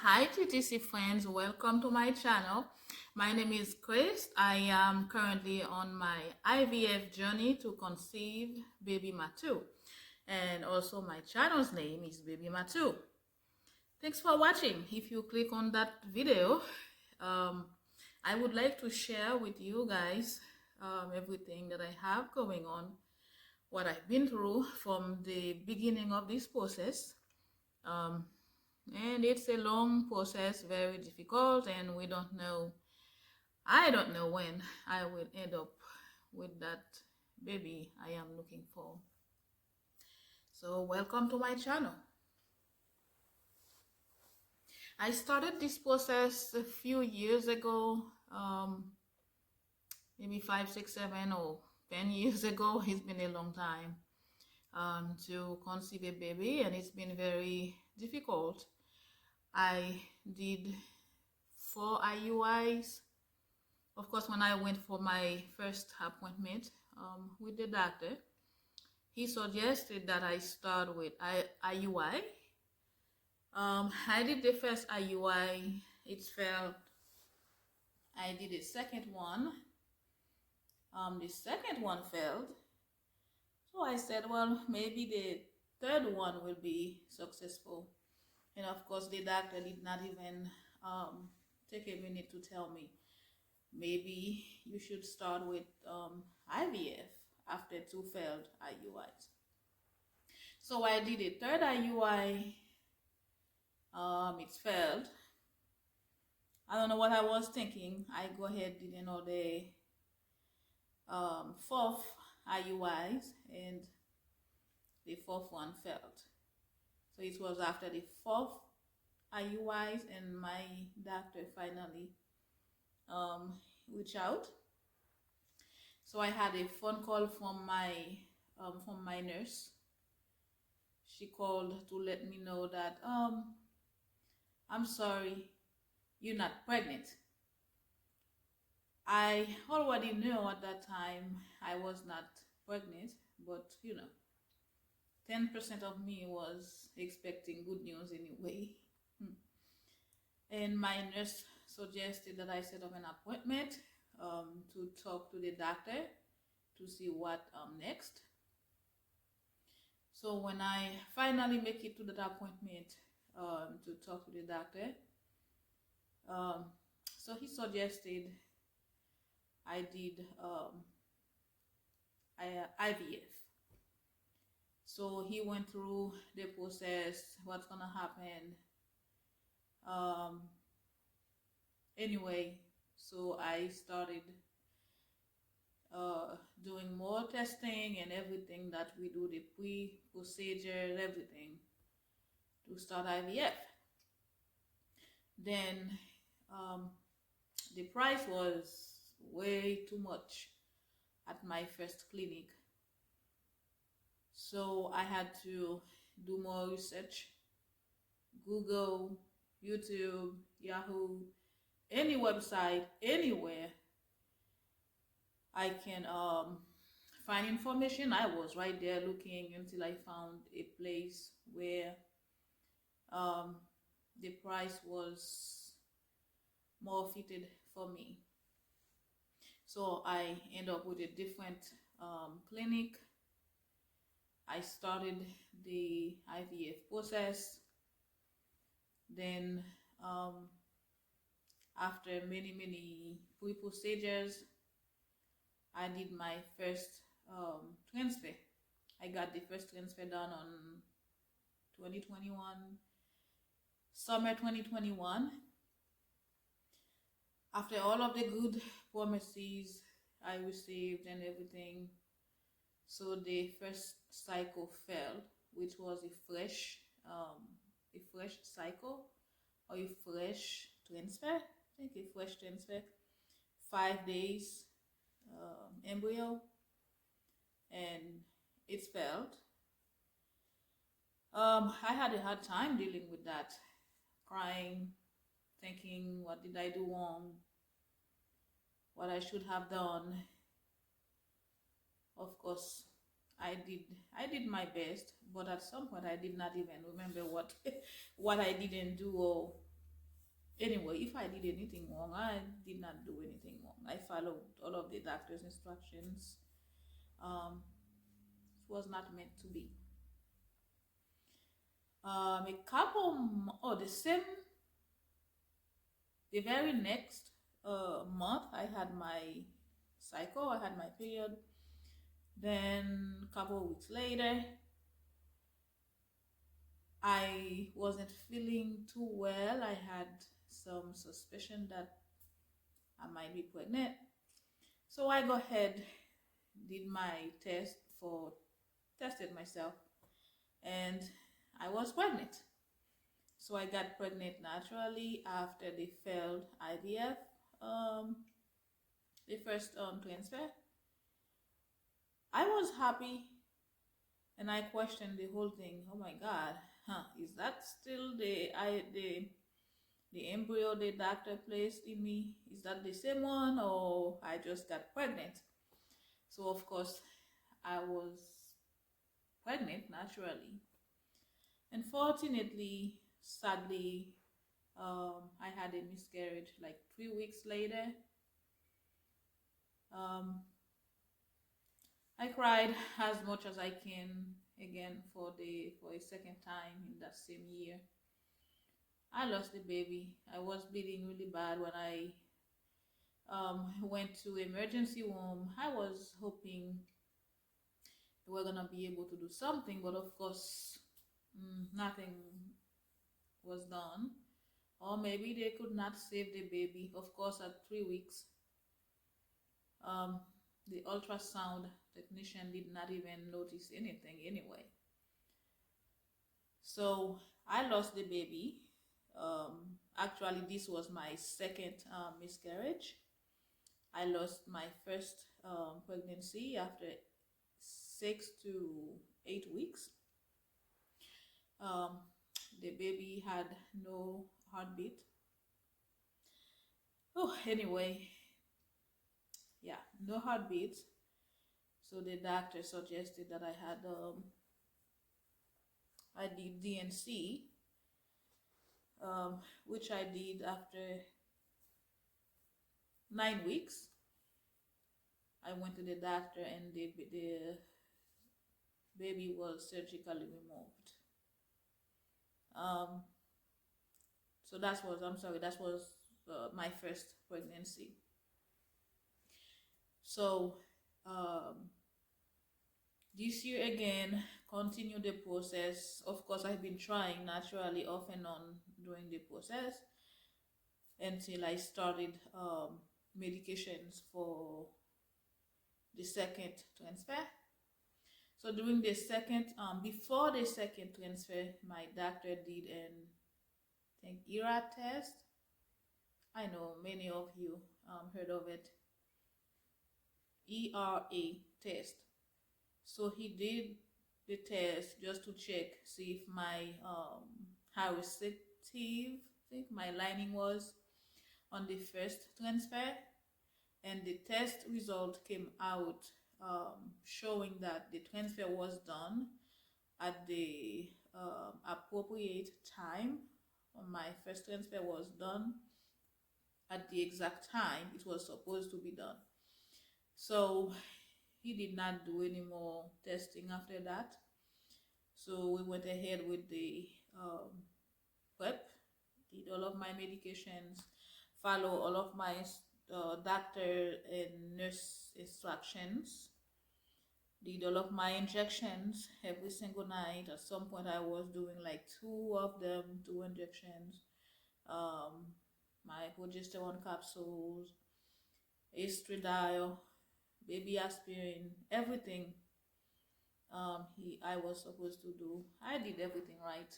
Hi TTC friends, welcome to my channel. My name is Chris. I am currently on my IVF journey to conceive baby Matu, and also my channel's name is baby Matu. Thanks for watching. If you click on that video, I would like to share with you guys everything that I have going on, what I've been through from the beginning of this process. And it's a long process, very difficult, and I don't know when I will end up with that baby I am looking for. So welcome to my channel. I started this process a few years ago, maybe 5, 6, 7 or 10 years ago. It's been a long time to conceive a baby, and it's been very difficult. I did 4 IUIs. Of course, when I went for my first appointment with the doctor, he suggested that I start with IUI. I did the first IUI, it failed. I did the second one. The second one failed. So I said, well, maybe the third one will be successful. And of course, the doctor did not even take a minute to tell me, maybe you should start with IVF after 2 failed IUIs. So I did a third IUI. It failed. I don't know what I was thinking. I go ahead did another 4th IUIs, and the 4th one failed. So it was after the 4th IUIs, and my doctor finally reached out. So I had a phone call from my nurse. She called to let me know that I'm sorry, you're not pregnant. I already knew at that time I was not pregnant, but 10% of me was expecting good news anyway. And my nurse suggested that I set up an appointment to talk to the doctor to see what next. So when I finally make it to that appointment to talk to the doctor, so he suggested I did IVF. So he went through the process, what's gonna happen. Anyway, so I started doing more testing and everything that we do, the pre-procedure, everything to start IVF. Then the price was way too much at my first clinic. So I had to do more research, Google, YouTube, Yahoo, any website, anywhere I can find information. I was right there looking until I found a place where the price was more fitted for me. So I end up with a different clinic. I started the IVF process. Then after many pre-procedures, I did my first transfer. I got the first transfer done on 2021, summer 2021. After all of the good promises I received and everything, so the first cycle failed, which was a fresh cycle or a fresh transfer. I think a fresh transfer, 5 days embryo, and it failed. I had a hard time dealing with that, crying, thinking, what did I do wrong? What I should have done. Of course, I did my best, but at some point I did not even remember what what I didn't do, or Anyway, if I did anything wrong, I did not do anything wrong. I followed all of the doctor's instructions. It was not meant to be. A couple, oh, the very next month, I had my cycle, I had my period. Then a couple of weeks later, I wasn't feeling too well. I had some suspicion that I might be pregnant. So I go ahead, did my tested myself, and I was pregnant. So I got pregnant naturally after the failed IVF, um, the first transfer. I was happy, and I questioned the whole thing. Oh my God, is that still the embryo the doctor placed in me? Is that the same one, or I just got pregnant? So of course, I was pregnant naturally. Unfortunately, sadly, I had a miscarriage like 3 weeks later. Um, I cried as much as I can again for a second time in that same year. I lost the baby. I was bleeding really bad when I went to emergency room. I was hoping we were gonna be able to do something, but of course, nothing was done. Or maybe they could not save the baby. Of course, at 3 weeks, um, the ultrasound technician did not even notice anything anyway. So I lost the baby. Actually, this was my second miscarriage. I lost my first pregnancy after 6 to 8 weeks. Um, the baby had no heartbeat. Oh, anyway, yeah, no heartbeat. So the doctor suggested that I did DNC, which I did after 9 weeks. I went to the doctor, and the baby was surgically removed. Um, so that was my first pregnancy. So um, this year again, continue the process. Of course, I've been trying naturally off and on during the process until I started medications for the second transfer. So during the second, before the second transfer, my doctor did an, I think, ERA test. I know many of you heard of it. ERA test. So he did the test just to check, see if how receptive I think my lining was on the first transfer, and the test result came out showing that the transfer was done at the appropriate time. My first transfer was done at the exact time it was supposed to be done. So he did not do any more testing after that. So we went ahead with the prep, did all of my medications, follow all of my doctor and nurse instructions, did all of my injections every single night. At some point, I was doing like two injections, um, my progesterone capsules, estradiol, baby aspirin, everything I was supposed to do. I did everything right.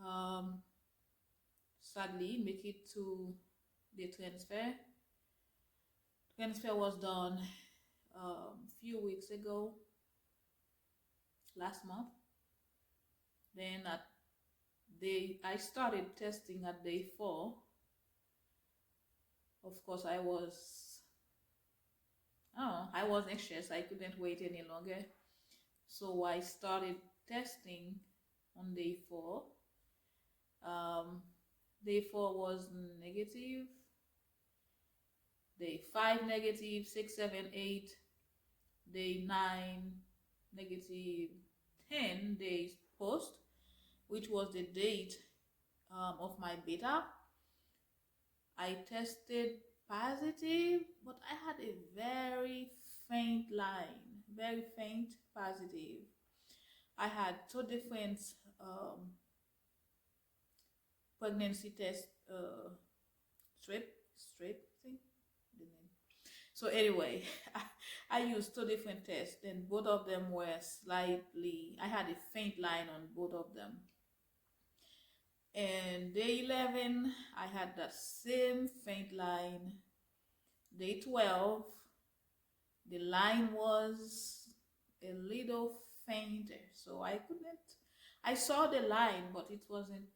Um, Sadly, make it to the transfer. Transfer was done few weeks ago, last month. Then I started testing at day 4. Of course, I was anxious. I couldn't wait any longer. So I started testing on day 4. Day 4 was negative. Day 5 negative, 6, 7, 8. Day 9 negative. 10 days post, which was the date of my beta. I tested positive, but I had a very faint line, very faint positive. I had two different um, pregnancy test strip thing. So anyway, I used two different tests, and both of them were slightly. I had a faint line on both of them. And day 11, I had that same faint line. Day 12, the line was a little fainter, so I couldn't. I saw the line, but it wasn't.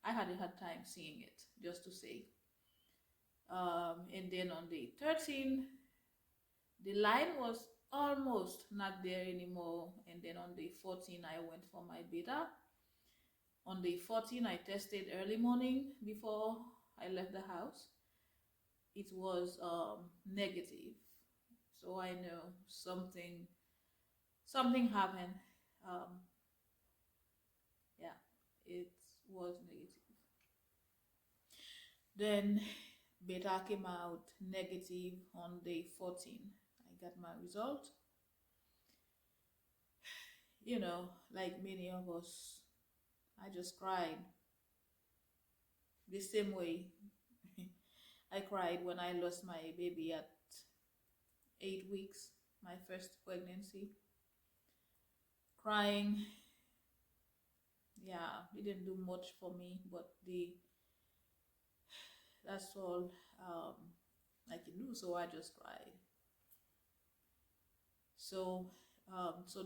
I had a hard time seeing it, just to say. And then on day 13, the line was almost not there anymore. And then on day 14, I went for my beta. On day 14, I tested early morning before I left the house. It was negative. So I know something happened. Um, yeah, it was negative. Then beta came out negative on day 14. I got my result. You know, like many of us, I just cried the same way I cried when I lost my baby at 8 weeks, my first pregnancy. Crying, yeah, it didn't do much for me, but that's all I can do. So I just cried. So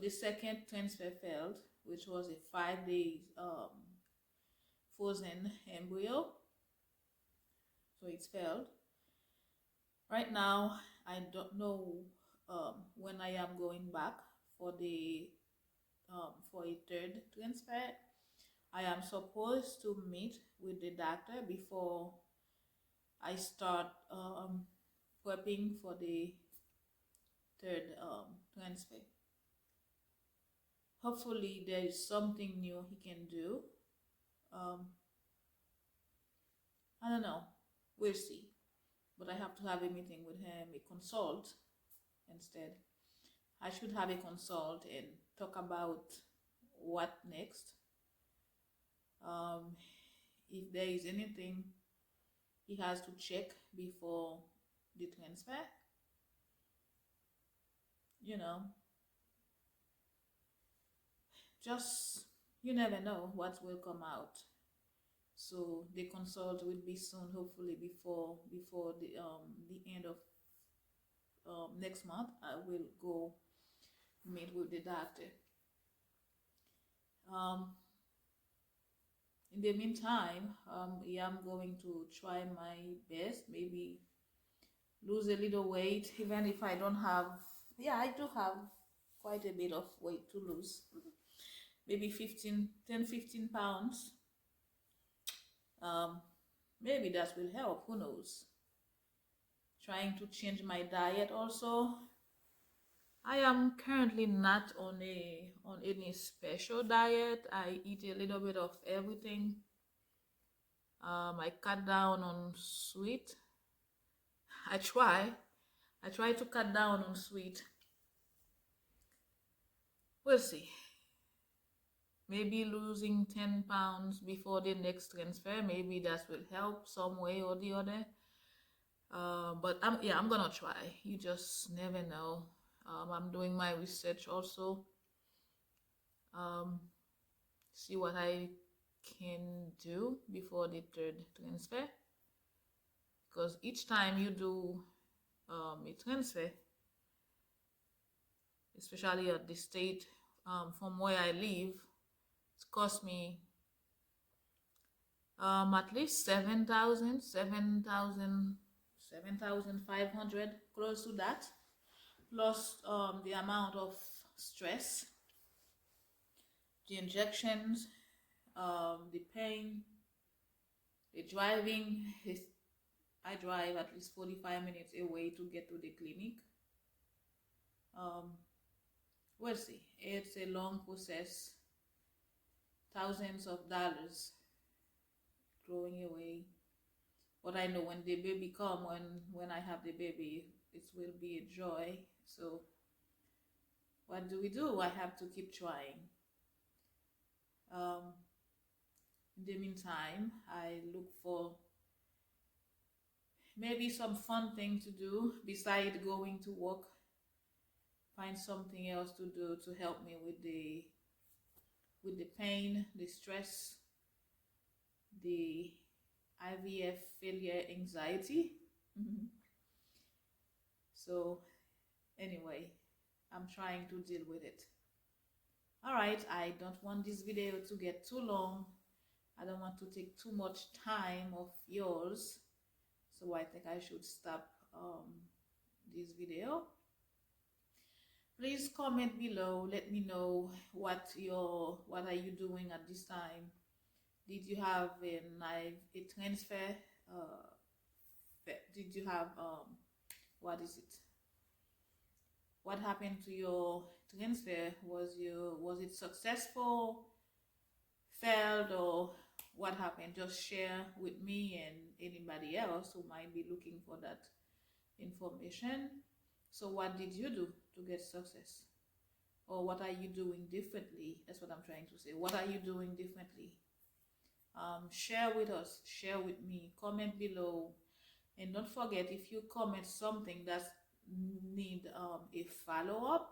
the second transfer failed, which was a 5 days frozen embryo. So it's failed. Right now, I don't know when I am going back for the for a third transfer. I am supposed to meet with the doctor before I start prepping for the third transfer. Hopefully, there is something new he can do. Um, I don't know. We'll see. But I have to have a meeting with him, a consult instead. I should have a consult and talk about what next. If there is anything he has to check before the transfer, you know, just you never know what will come out. So the consult will be soon, hopefully before the end of next month. I will go meet with the doctor. In the meantime, yeah, I'm going to try my best, maybe lose a little weight, even if I don't have, yeah, I do have quite a bit of weight to lose, maybe 15 pounds. Maybe that will help, who knows. Trying to change my diet also. I am currently not on any special diet. I eat a little bit of everything. I cut down on sweet. I try to cut down on sweet. We'll see. Maybe losing 10 pounds before the next transfer, maybe that will help some way or the other. But I'm gonna try. You just never know. I'm doing my research also. See what I can do before the third transfer. Because each time you do a transfer, especially at the state from where I live, it cost me at least 7,500, close to that, plus the amount of stress, the injections, the pain, The driving is, I drive at least 45 minutes away to get to the clinic. We'll see. It's a long process, thousands of dollars throwing away. But I know when the baby come, when I have the baby, it will be a joy. So what do? I have to keep trying. In the meantime, I look for maybe some fun thing to do beside going to work. Find something else to do to help me with the pain, the stress, the IVF failure anxiety. So anyway, I'm trying to deal with it. All right, I don't want this video to get too long. I don't want to take too much time of yours, so I think I should stop this video. Please comment below. Let me know what are you doing at this time. Did you have a transfer? Did you have what is it? What happened to your transfer? Was it successful, failed, or what happened? Just share with me and anybody else who might be looking for that information. So what did you do to get success? Or what are you doing differently? That's what I'm trying to say. What are you doing differently? Share with us, share with me, comment below. And don't forget, if you comment something that need a follow-up,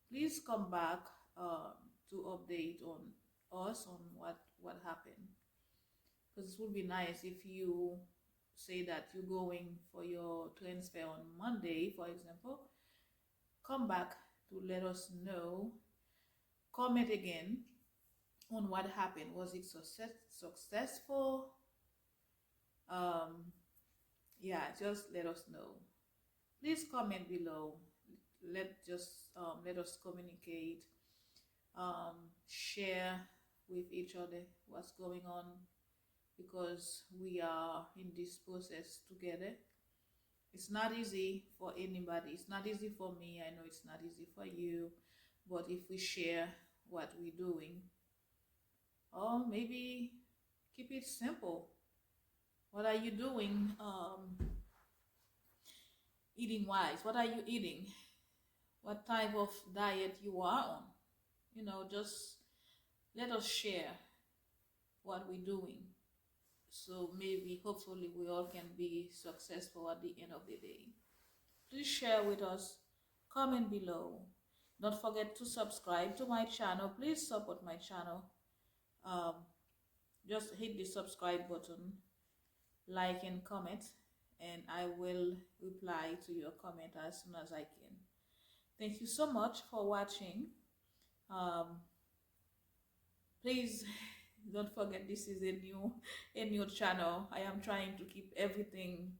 please come back to update on us on what happened. Because it would be nice if you say that you're going for your transfer on Monday, for example. Come back to let us know. Comment again on what happened. Was it successful? Yeah, just let us know. Please comment below. Let us communicate. Share with each other what's going on, because we are in this process together. It's not easy for anybody. It's not easy for me. I know it's not easy for you. But if we share what we're doing, or maybe keep it simple. What are you doing eating wise? What are you eating? What type of diet you are on? Just let us share what we're doing. So maybe, hopefully, we all can be successful at the end of the day. Please share with us. Comment below. Don't forget to subscribe to my channel. Please support my channel. Just hit the subscribe button, like and comment, and I will reply to your comment as soon as I can. Thank you so much for watching. Please don't forget, this is a new channel. I am trying to keep everything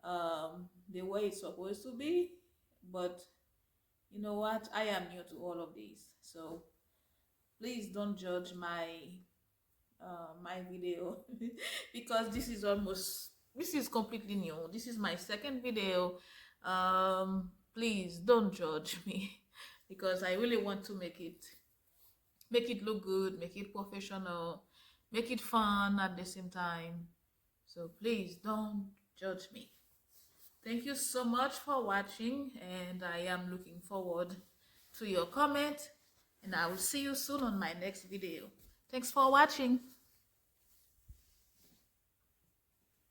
the way it's supposed to be, but you know what, I am new to all of these, so please don't judge my video because this is completely new. This is my second video. Please don't judge me because I really want to make it look good, make it professional, make it fun at the same time. So please don't judge me. Thank you so much for watching, and I am looking forward to your comment, and I will see you soon on my next video. Thanks for watching.